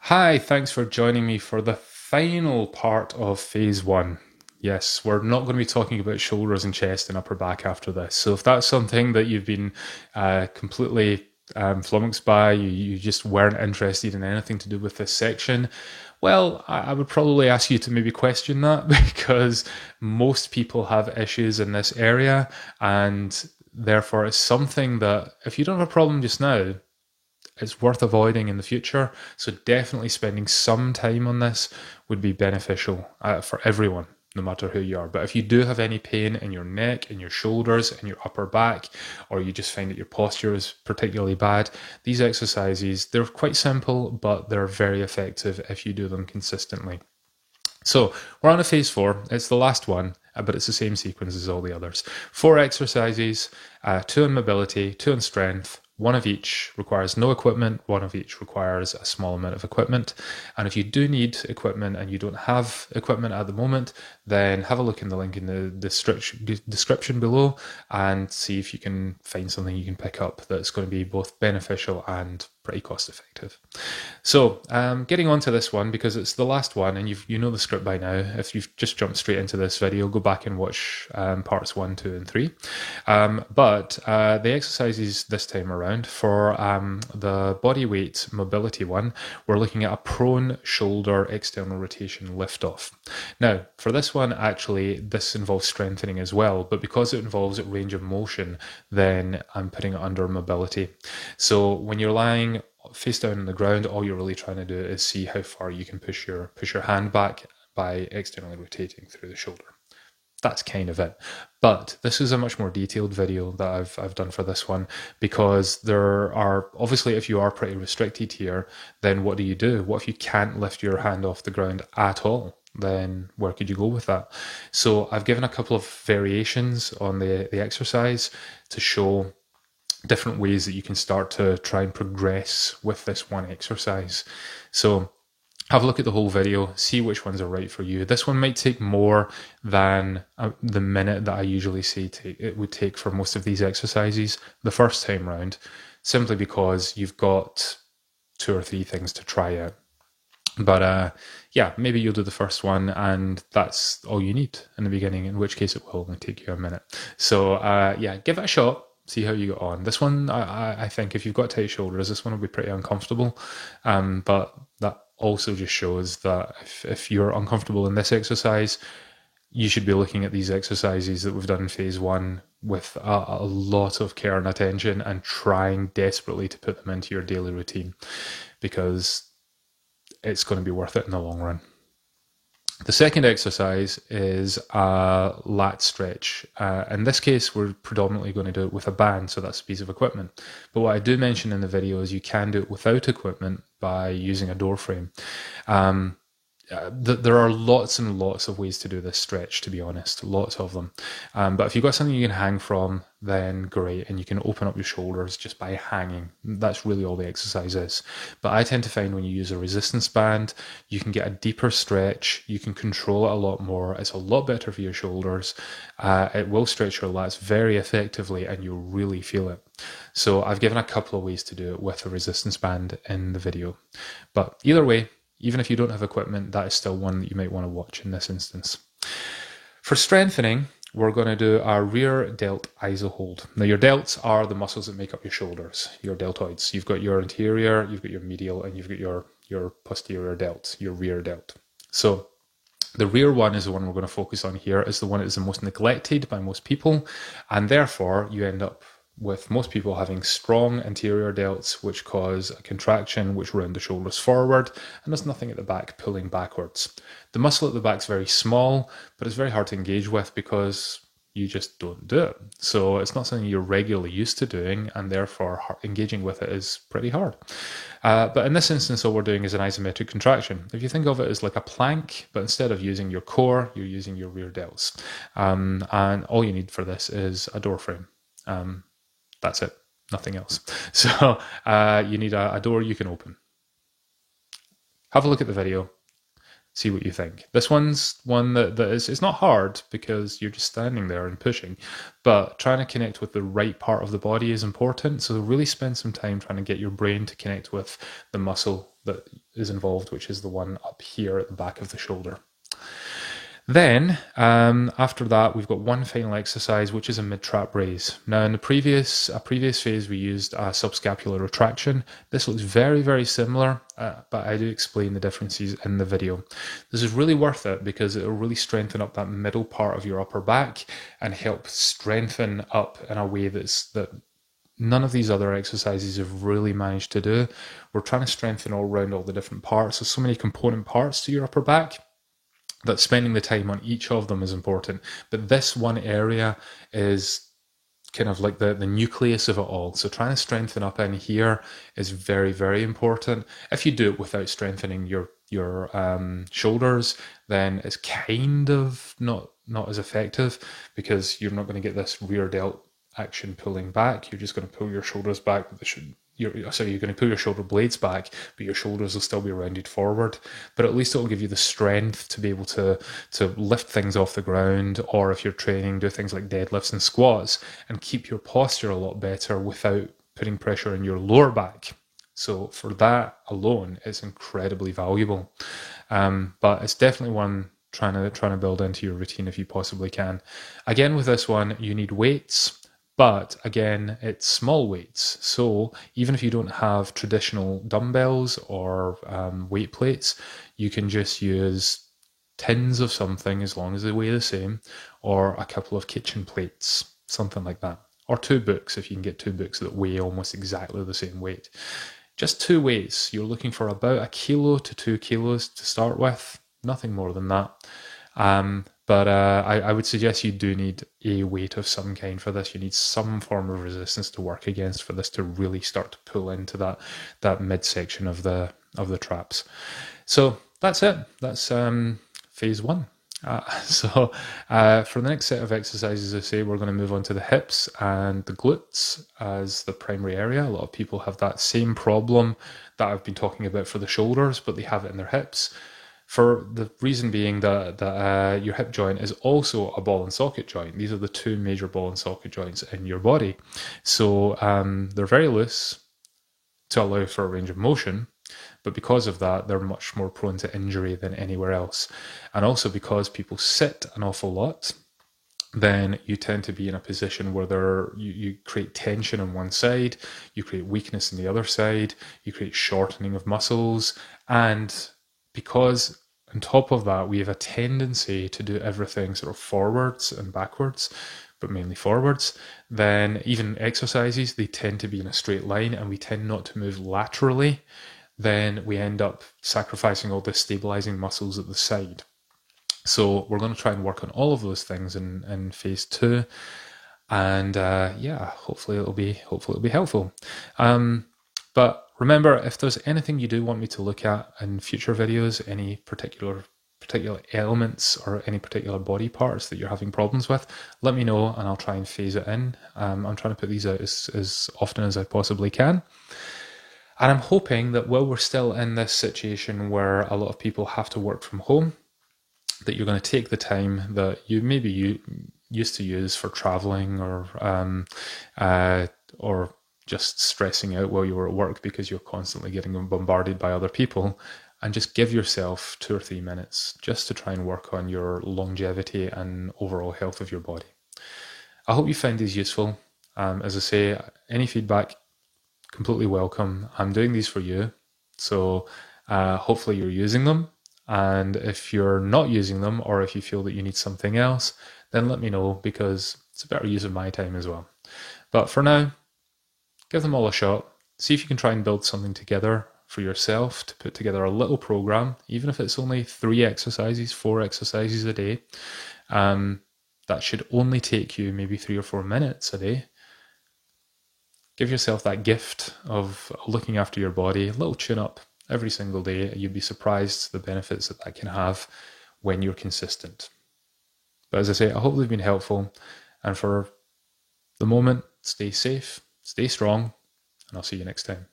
Hi, thanks for joining me for the final part of phase one. Yes, we're not going to be talking about shoulders and chest and upper back after this. So if that's something that you've been completely flummoxed by, you just weren't interested in anything to do with this section, well, I would probably ask you to maybe question that because most people have issues in this area, and therefore it's something that if you don't have a problem just now, it's worth avoiding in the future. So definitely spending some time on this would be beneficial for everyone, no matter who you are. But if you do have any pain in your neck, in your shoulders, in your upper back, or you just find that your posture is particularly bad, these exercises, they're quite simple, but they're very effective if you do them consistently. So we're on a phase four. It's the last one, but it's the same sequence as all the others. Four exercises, two on mobility, two on strength. One of each requires no equipment, one of each requires a small amount of equipment. And if you do need equipment and you don't have equipment at the moment, then have a look in the link in the description below and see if you can find something you can pick up that's going to be both beneficial and pretty cost effective. So, getting on to this one because it's the last one, and you know the script by now. If you've just jumped straight into this video, go back and watch parts 1, 2, and 3. But the exercises this time around for the body weight mobility one, we're looking at a prone shoulder external rotation lift off. Now, for this one, actually, this involves strengthening as well, but because it involves range of motion, then I'm putting it under mobility. So when you're lying face down on the ground, all you're really trying to do is see how far you can push your hand back by externally rotating through the shoulder. That's kind of it. But this is a much more detailed video that I've done for this one because there are, obviously, if you are pretty restricted here, then what do you do? What if you can't lift your hand off the ground at all? Then where could you go with that? So I've given a couple of variations on the exercise to show different ways that you can start to try and progress with this one exercise. So have a look at the whole video, see which ones are right for you. This one might take more than the minute that I usually say it would take for most of these exercises the first time round, simply because you've got two or three things to try out. But yeah, maybe you'll do the first one and that's all you need in the beginning, in which case it will only take you a minute. So yeah, give it a shot, see how you get on. This one, I think if you've got tight shoulders, this one will be pretty uncomfortable. But that also just shows that if you're uncomfortable in this exercise, you should be looking at these exercises that we've done in phase one with a lot of care and attention and trying desperately to put them into your daily routine because it's going to be worth it in the long run. The second exercise is a lat stretch. In this case, we're predominantly going to do it with a band, so that's a piece of equipment. But what I do mention in the video is you can do it without equipment by using a door frame. There are lots and lots of ways to do this stretch, to be honest, lots of them. But if you've got something you can hang from, then great, and you can open up your shoulders just by hanging. That's really all the exercise is. But I tend to find when you use a resistance band, you can get a deeper stretch, you can control it a lot more, it's a lot better for your shoulders, it will stretch your lats very effectively, and you'll really feel it. So I've given a couple of ways to do it with a resistance band in the video. But either way, even if you don't have equipment, that is still one that you might want to watch in this instance. For strengthening, we're going to do our rear delt iso hold. Now, your delts are the muscles that make up your shoulders, your deltoids. You've got your anterior, you've got your medial, and you've got your posterior delt, your rear delt. So the rear one is the one we're going to focus on here. It's the one that is the most neglected by most people, and therefore you end up with most people having strong anterior delts, which cause a contraction which round the shoulders forward, and there's nothing at the back pulling backwards. The muscle at the back is very small, but it's very hard to engage with because you just don't do it. So it's not something you're regularly used to doing, and therefore engaging with it is pretty hard. But in this instance, all we're doing is an isometric contraction. If you think of it as like a plank, but instead of using your core, you're using your rear delts. And all you need for this is a door frame. That's it, nothing else. So you need a door you can open. Have a look at the video. See what you think. This one's one that is, it's not hard because you're just standing there and pushing, but trying to connect with the right part of the body is important. So really spend some time trying to get your brain to connect with the muscle that is involved, which is the one up here at the back of the shoulder. Then, after that, we've got one final exercise, which is a mid-trap raise. Now, in a previous phase, we used a subscapular retraction. This looks very, very similar, but I do explain the differences in the video. This is really worth it because it will really strengthen up that middle part of your upper back and help strengthen up in a way that none of these other exercises have really managed to do. We're trying to strengthen all around all the different parts. There's so many component parts to your upper back that spending the time on each of them is important. But this one area is kind of like the nucleus of it all. So trying to strengthen up in here is very, very important. If you do it without strengthening your shoulders, then it's kind of not as effective because you're not going to get this rear delt action pulling back. You're just going to pull your shoulders back. You're going to pull your shoulder blades back, but your shoulders will still be rounded forward. But at least it'll give you the strength to be able to lift things off the ground, or if you're training, do things like deadlifts and squats, and keep your posture a lot better without putting pressure in your lower back. So for that alone, it's incredibly valuable. But it's definitely one trying to build into your routine if you possibly can. Again, with this one, you need weights. But again, it's small weights. So even if you don't have traditional dumbbells or weight plates, you can just use tins of something as long as they weigh the same, or a couple of kitchen plates, something like that. Or 2 books if you can get 2 books that weigh almost exactly the same weight. Just 2 weights. You're looking for about 1 kilo to 2 kilos to start with, nothing more than that. But I would suggest you do need a weight of some kind for this. You need some form of resistance to work against for this to really start to pull into that midsection of the traps. So that's it. That's phase 1. For the next set of exercises, I say we're going to move on to the hips and the glutes as the primary area. A lot of people have that same problem that I've been talking about for the shoulders, but they have it in their hips. For the reason being that your hip joint is also a ball and socket joint. These are the 2 major ball and socket joints in your body. So they're very loose to allow for a range of motion, but because of that, they're much more prone to injury than anywhere else. And also because people sit an awful lot, then you tend to be in a position where you create tension on one side, you create weakness on the other side, you create shortening of muscles, and because on top of that, we have a tendency to do everything sort of forwards and backwards, but mainly forwards, then even exercises, they tend to be in a straight line and we tend not to move laterally. Then we end up sacrificing all the stabilizing muscles at the side. So we're going to try and work on all of those things in phase 2. And hopefully it'll be helpful. But remember, if there's anything you do want me to look at in future videos, any particular elements or any particular body parts that you're having problems with, let me know and I'll try and phase it in. I'm trying to put these out as often as I possibly can. And I'm hoping that while we're still in this situation where a lot of people have to work from home, that you're going to take the time that you maybe used to use for traveling or just stressing out while you were at work because you're constantly getting bombarded by other people, and just give yourself 2 or 3 minutes just to try and work on your longevity and overall health of your body. I hope you find these useful. As I say, any feedback, completely welcome. I'm doing these for you, so hopefully you're using them. And if you're not using them, or if you feel that you need something else, then let me know, because it's a better use of my time as well. But for now, give them all a shot. See if you can try and build something together for yourself to put together a little program, even if it's only 3 exercises, 4 exercises a day. That should only take you maybe 3 or 4 minutes a day. Give yourself that gift of looking after your body, a little tune-up every single day. You'd be surprised the benefits that can have when you're consistent. But as I say, I hope they've been helpful. And for the moment, stay safe, stay strong, and I'll see you next time.